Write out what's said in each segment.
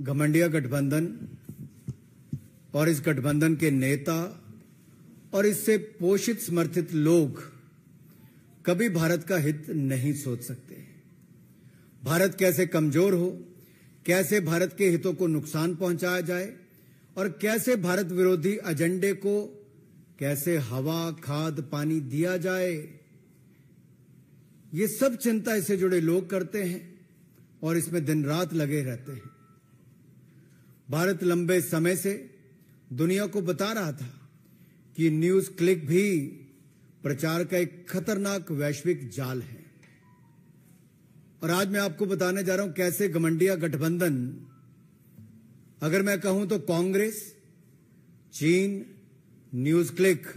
घमंडिया गठबंधन और इस गठबंधन के नेता और इससे पोषित समर्थित लोग कभी भारत का हित नहीं सोच सकते। भारत कैसे कमजोर हो, कैसे भारत के हितों को नुकसान पहुंचाया जाए और कैसे भारत विरोधी एजेंडे को कैसे हवा, खाद, पानी दिया जाए, ये सब चिंता इससे जुड़े लोग करते हैं और इसमें दिन रात लगे रहते हैं। भारत लंबे समय से दुनिया को बता रहा था कि न्यूज क्लिक भी प्रचार का एक खतरनाक वैश्विक जाल है। और आज मैं आपको बताने जा रहा हूं कैसे घमंडिया गठबंधन, अगर मैं कहूं तो कांग्रेस, चीन, न्यूज क्लिक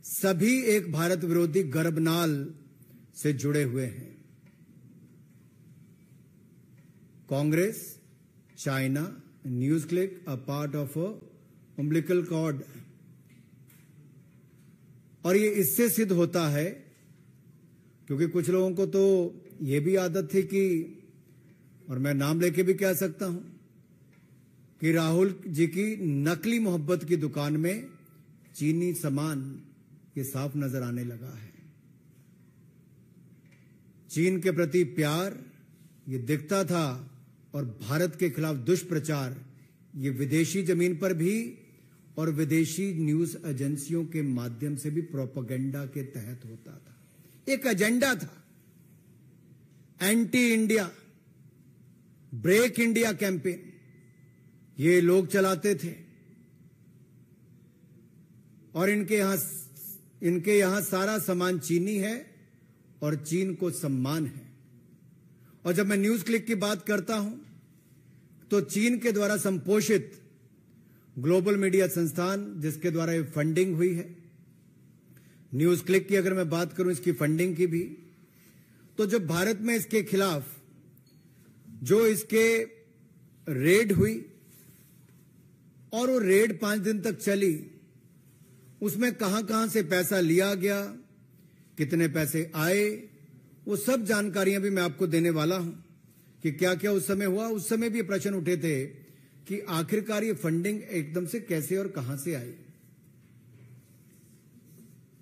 सभी एक भारत विरोधी गर्भनाल से जुड़े हुए हैं। Congress, China, news click a part of a umbilical cord। और ये इससे सिद्ध होता है क्योंकि कुछ लोगों को तो ये भी आदत थी कि, और मैं नाम लेके भी कह सकता हूं, कि राहुल जी की नकली मोहब्बत की दुकान में चीनी सामान ये साफ नजर आने लगा है। चीन के प्रति प्यार ये दिखता था और भारत के खिलाफ दुष्प्रचार ये विदेशी जमीन पर भी और विदेशी न्यूज एजेंसियों के माध्यम से भी प्रोपेगेंडा के तहत होता था। एक एजेंडा था, anti India, break India campaign ये लोग चलाते थे। और इनके यहां सारा सामान चीनी है और चीन को सम्मान है। और जब मैं न्यूज क्लिक की बात करता हूं तो चीन के द्वारा संपोषित ग्लोबल मीडिया संस्थान जिसके द्वारा ये फंडिंग हुई है, न्यूज क्लिक की अगर मैं बात करूं इसकी फंडिंग की भी, तो जब भारत में इसके खिलाफ जो इसके रेड हुई और वो रेड 5 दिन तक चली, उसमें कहां कहां से पैसा लिया गया, कितने पैसे आए, वो सब जानकारियां भी मैं आपको देने वाला हूं कि क्या क्या उस समय हुआ। उस समय भी प्रश्न उठे थे कि आखिरकार ये फंडिंग एकदम से कैसे और कहां से आई।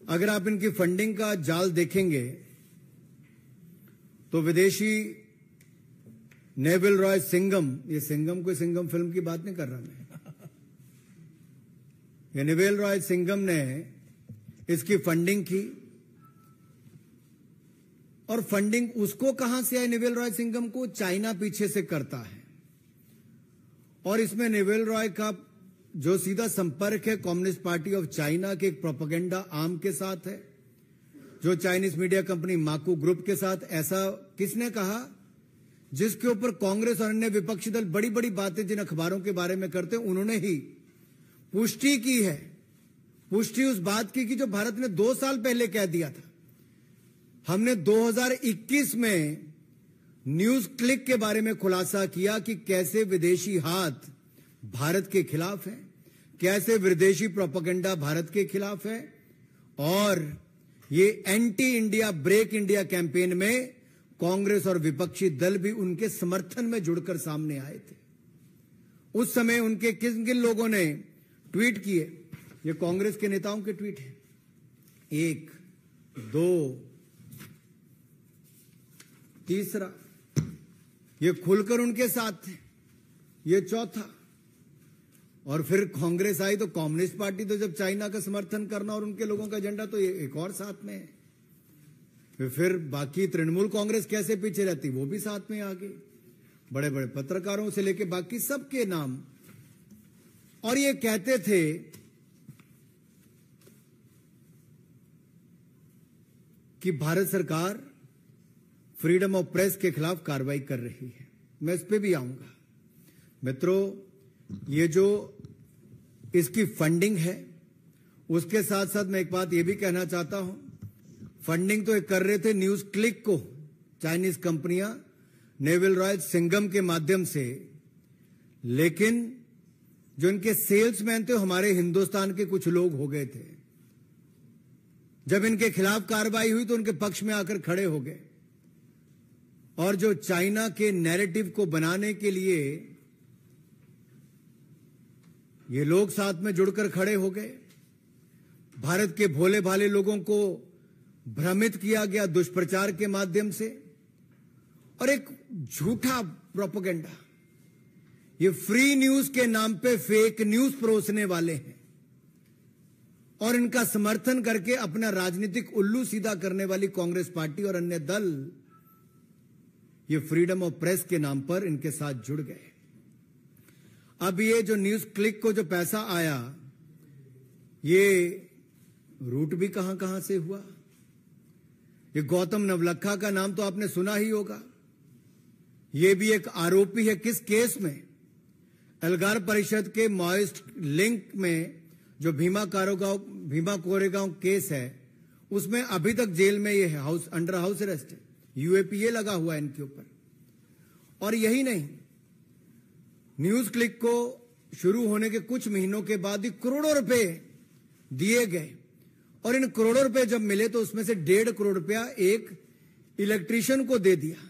अगर आप इनकी फंडिंग का जाल देखेंगे तो विदेशी नेविल रॉय सिंघम, ये सिंघम कोई सिंघम फिल्म की बात नहीं कर रहा मैं, ये नेविल रॉय सिंघम ने इसकी फंडिंग की। और फंडिंग उसको कहां से आई नेविल रॉय सिंघम को? चाइना पीछे से करता है। और इसमें नेविल रॉय का जो सीधा संपर्क है कम्युनिस्ट पार्टी ऑफ चाइना के एक प्रोपेगेंडा आर्म के साथ है, जो चाइनीज मीडिया कंपनी माकू ग्रुप के साथ। ऐसा किसने कहा? जिसके ऊपर कांग्रेस और अन्य विपक्षी दल बड़ी बड़ी बातें जिन अखबारों के बारे में करते हैं, उन्होंने ही पुष्टि की है। पुष्टि उस बात की जो भारत ने 2 साल पहले कह दिया था। हमने 2021 में न्यूज क्लिक के बारे में खुलासा किया कि कैसे विदेशी हाथ भारत के खिलाफ है, कैसे विदेशी प्रोपेगेंडा भारत के खिलाफ है। और ये anti India, break India campaign में कांग्रेस और विपक्षी दल भी उनके समर्थन में जुड़कर सामने आए थे। उस समय उनके किन किन लोगों ने ट्वीट किए? ये कांग्रेस के नेताओं के ट्वीट हैं। 1, 2, तीसरा, ये खुलकर उनके साथ थे। ये चौथा। और फिर कांग्रेस आई तो कम्युनिस्ट पार्टी तो जब चाइना का समर्थन करना और उनके लोगों का एजेंडा, तो ये एक और साथ में है। फिर बाकी तृणमूल कांग्रेस कैसे पीछे रहती, वो भी साथ में आ गई, बड़े बड़े पत्रकारों से लेके बाकी सबके नाम। और ये कहते थे कि भारत सरकार फ्रीडम ऑफ प्रेस के खिलाफ कार्रवाई कर रही है। मैं इस पे भी आऊंगा। मित्रों, ये जो इसकी फंडिंग है, उसके साथ साथ मैं एक बात ये भी कहना चाहता हूं, फंडिंग तो ये कर रहे थे न्यूज क्लिक को चाइनीज कंपनियां नेविल रॉय सिंघम के माध्यम से, लेकिन जो इनके सेल्समैन थे हमारे हिंदुस्तान के कुछ लोग हो गए थे। जब इनके खिलाफ कार्रवाई हुई तो उनके पक्ष में आकर खड़े हो गए और जो चाइना के नैरेटिव को बनाने के लिए ये लोग साथ में जुड़कर खड़े हो गए। भारत के भोले भाले लोगों को भ्रमित किया गया दुष्प्रचार के माध्यम से, और एक झूठा प्रोपेगेंडा, ये फ्री न्यूज के नाम पे फेक न्यूज परोसने वाले हैं और इनका समर्थन करके अपना राजनीतिक उल्लू सीधा करने वाली कांग्रेस पार्टी और अन्य दल ये फ्रीडम ऑफ प्रेस के नाम पर इनके साथ जुड़ गए। अब ये जो न्यूज क्लिक को जो पैसा आया, ये रूट भी कहां कहां से हुआ। ये गौतम नवलखा का नाम तो आपने सुना ही होगा। ये भी एक आरोपी है। किस केस में? एल्गार परिषद के माओइस्ट लिंक में जो भीमा कोरेगांव केस है, उसमें अभी तक जेल में ये है, अंडर हाउस अरेस्ट है, यूएपीए लगा हुआ है इनके ऊपर। और यही नहीं, न्यूज क्लिक को शुरू होने के कुछ महीनों के बाद ही करोड़ों रुपए दिए गए, और इन करोड़ों रुपए जब मिले तो उसमें से 1.5 करोड़ रुपया एक इलेक्ट्रीशियन को दे दिया।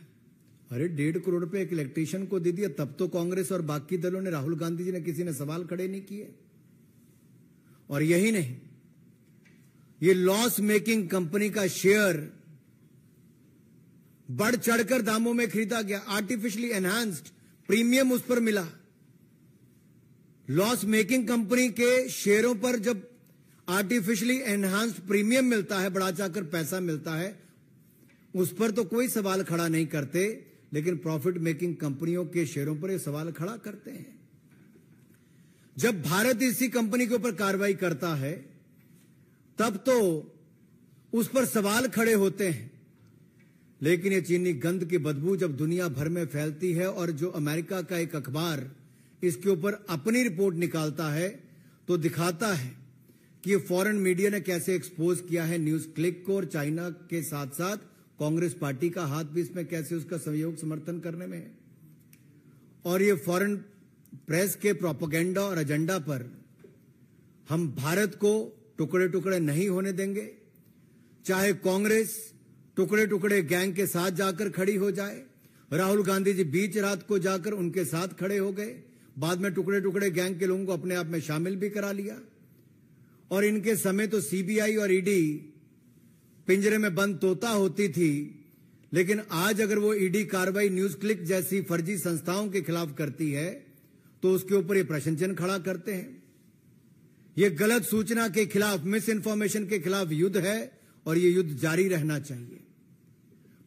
अरे 1.5 करोड़ रुपए एक इलेक्ट्रीशियन को दे दिया, तब तो कांग्रेस और बाकी दलों ने, राहुल गांधी जी ने, किसी ने सवाल खड़े नहीं किए। और यही नहीं, ये लॉस मेकिंग कंपनी का शेयर बढ़ चढ़कर दामों में खरीदा गया। आर्टिफिशियली एनहांस्ड प्रीमियम उस पर मिला। लॉस मेकिंग कंपनी के शेयरों पर जब आर्टिफिशियली एनहांस्ड प्रीमियम मिलता है, बढ़ा चाकर पैसा मिलता है, उस पर तो कोई सवाल खड़ा नहीं करते, लेकिन प्रॉफिट मेकिंग कंपनियों के शेयरों पर यह सवाल खड़ा करते हैं। जब भारत इसी कंपनी के ऊपर कार्रवाई करता है, तब तो उस पर सवाल खड़े होते हैं। लेकिन ये चीनी गंद की बदबू जब दुनिया भर में फैलती है और जो अमेरिका का एक अखबार इसके ऊपर अपनी रिपोर्ट निकालता है, तो दिखाता है कि फॉरेन मीडिया ने कैसे एक्सपोज किया है न्यूज क्लिक को, और चाइना के साथ साथ कांग्रेस पार्टी का हाथ भी इसमें कैसे उसका सहयोग समर्थन करने में है। और ये फॉरेन प्रेस के प्रोपेगेंडा और एजेंडा पर हम भारत को टुकड़े टुकड़े नहीं होने देंगे। चाहे कांग्रेस टुकड़े टुकड़े गैंग के साथ जाकर खड़ी हो जाए। राहुल गांधी जी बीच रात को जाकर उनके साथ खड़े हो गए, बाद में टुकड़े टुकड़े गैंग के लोगों को अपने आप में शामिल भी करा लिया। और इनके समय तो सीबीआई और ईडी पिंजरे में बंद तोता होती थी, लेकिन आज अगर वो ईडी कार्रवाई न्यूज क्लिक जैसी फर्जी संस्थाओं के खिलाफ करती है, तो उसके ऊपर ये प्रश्न चिन्ह खड़ा करते हैं। ये गलत सूचना के खिलाफ, मिस इन्फॉर्मेशन के खिलाफ युद्ध है, और ये युद्ध जारी रहना चाहिए।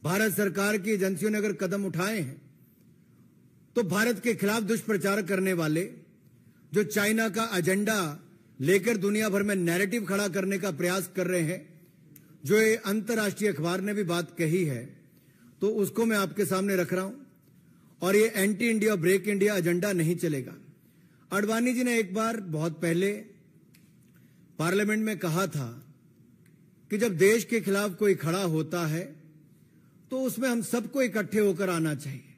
भारत सरकार की एजेंसियों ने अगर कदम उठाए हैं, तो भारत के खिलाफ दुष्प्रचार करने वाले, जो चाइना का एजेंडा लेकर दुनिया भर में नैरेटिव खड़ा करने का प्रयास कर रहे हैं, जो ये अंतर्राष्ट्रीय अखबार ने भी बात कही है, तो उसको मैं आपके सामने रख रहा हूं। और ये anti India break India agenda नहीं चलेगा। आडवाणी जी ने एक बार बहुत पहले पार्लियामेंट में कहा था कि जब देश के खिलाफ कोई खड़ा होता है, तो उसमें हम सबको इकट्ठे होकर आना चाहिए।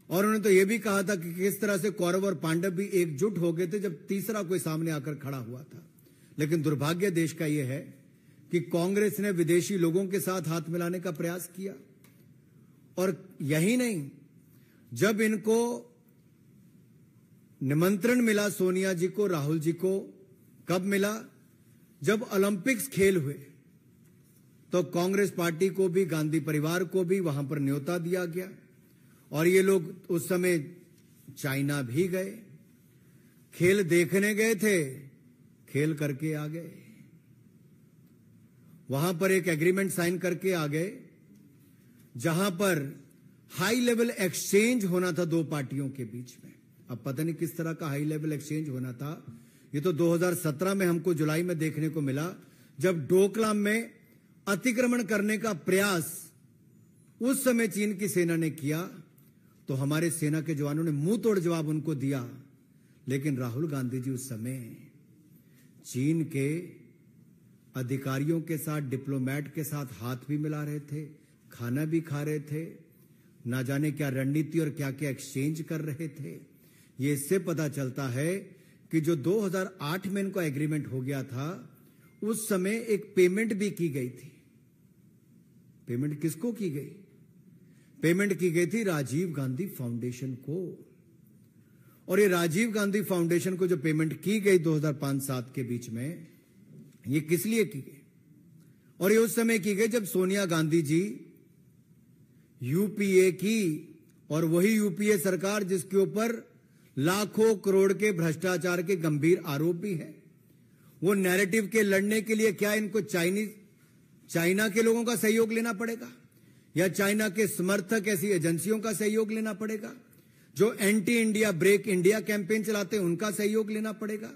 और उन्होंने तो यह भी कहा था कि किस तरह से कौरव और पांडव भी एकजुट हो गए थे जब तीसरा कोई सामने आकर खड़ा हुआ था। लेकिन दुर्भाग्य देश का यह है कि कांग्रेस ने विदेशी लोगों के साथ हाथ मिलाने का प्रयास किया। और यही नहीं, जब इनको निमंत्रण मिला सोनिया जी को, राहुल जी को, कब मिला? जब ओलंपिक्स खेल हुए, तो कांग्रेस पार्टी को भी, गांधी परिवार को भी वहां पर न्योता दिया गया। और ये लोग उस समय चाइना भी गए, खेल देखने गए थे, खेल करके आ गए। वहां पर एक एग्रीमेंट साइन करके आ गए, जहां पर हाई लेवल एक्सचेंज होना था दो पार्टियों के बीच में। अब पता नहीं किस तरह का हाई लेवल एक्सचेंज होना था। ये तो 2017 में हमको जुलाई में देखने को मिला, जब डोकलाम में अतिक्रमण करने का प्रयास उस समय चीन की सेना ने किया, तो हमारे सेना के जवानों ने मुंह तोड़ जवाब उनको दिया। लेकिन राहुल गांधी जी उस समय चीन के अधिकारियों के साथ, डिप्लोमेट के साथ हाथ भी मिला रहे थे, खाना भी खा रहे थे, ना जाने क्या रणनीति और क्या क्या एक्सचेंज कर रहे थे। ये इससे पता चलता है कि जो 2008 में इनको एग्रीमेंट हो गया था, उस समय एक पेमेंट भी की गई थी। पेमेंट किसको की गई? पेमेंट की गई थी राजीव गांधी फाउंडेशन को। और ये राजीव गांधी फाउंडेशन को जो पेमेंट की गई 2005-7 के बीच में, ये किस लिए की गई? और ये उस समय की गई जब सोनिया गांधी जी यूपीए की, और वही यूपीए सरकार जिसके ऊपर लाखों करोड़ के भ्रष्टाचार के गंभीर आरोप भी है। वो नैरेटिव के लड़ने के लिए क्या इनको चाइना के लोगों का सहयोग लेना पड़ेगा, या चाइना के समर्थक ऐसी एजेंसियों का सहयोग लेना पड़ेगा, जो anti India break India campaign चलाते हैं उनका सहयोग लेना पड़ेगा?